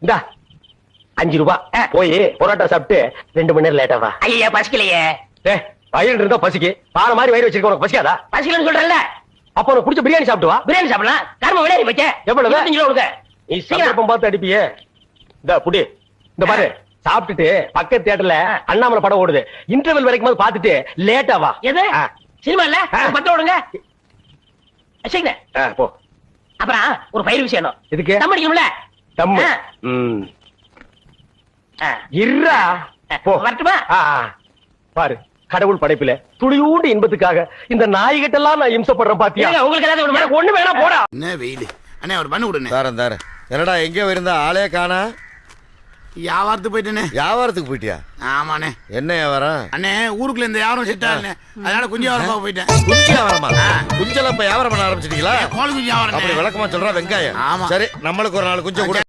இந்தா 5 ரூபாய் போய் பொரோட்டா சாப்பிட்டு 2 மணி நேரம் லேட்டா வா. ஐயா பசிக்கலையே. வயிறு இருந்தா பசிக்கு, பானை மாதிரி வயிறு வச்சிருக்க உனக்கு பசிக்காதா? பசிக்கலன்னு சொல்றேன்ல. அப்ப உனக்கு பிடிச்ச பிரியாணி சாப்பிட்டு வா. பிரியாணி சாப்பிடலாம். கர்ம விளையாடி வைக்க எவ்வளவு? 25 ரூபா கொடுங்க. நீ சீக்கிரம் பார்த்து அடிப்பியே. இந்த புடி, இந்த பாரு சாப்பிட்டுட்டு பக்கத்து தியேட்டர்ல அண்ணாமலை படம் ஓடுது, இன்டர்வல் வரைக்கும் பாத்துட்டு லேட்டா வா. எது சினிமா இல்ல? 10 விடுங்க. போ. அப்புறம் ஒரு பயிர் விஷயம். இதுக்கு தம் அடிக்கணும்ல. தம்மு. இருடா போ. வரட்டுமா? பாரு, கடவுள் படைப்பில துளியூண்டு இன்பத்துக்காக இந்த நாய்கிட்டெல்லாம் நான் இம்சப்படுறேன் பாத்தியா? உங்களுக்கு ஏதாவது ஒண்ணு வேணா போடா. என்ன வெயில் அண்ணே, ஒரு பண்ணு விடுங்க. தாரேன் தாரேன். என்னடா எங்கேயோ இருந்தா ஆளே காணா? வியாபாரத்துக்கு போயிட்டேனே. வியாபாரத்துக்கு போயிட்டியா? ஆமாண்ணே. என்ன வியாபாரம்? அண்ணே ஊருக்குள்ள இந்த வியாபாரம் செட் ஆகல, அதனால குஞ்சு வியாபாரம் போயிட்டேன். குஞ்சு வியாபாரமா? குஞ்செல்லாம் இப்ப வியாபாரம் பண்ண ஆரம்பிச்சிட்டீங்களா? கோழி குஞ்சு வியாபாரம். அப்படி விளக்கமா சொல்றா வெங்காயம். ஆமா. சரி, நம்மளுக்கு ஒரு 4 குஞ்சு கூட.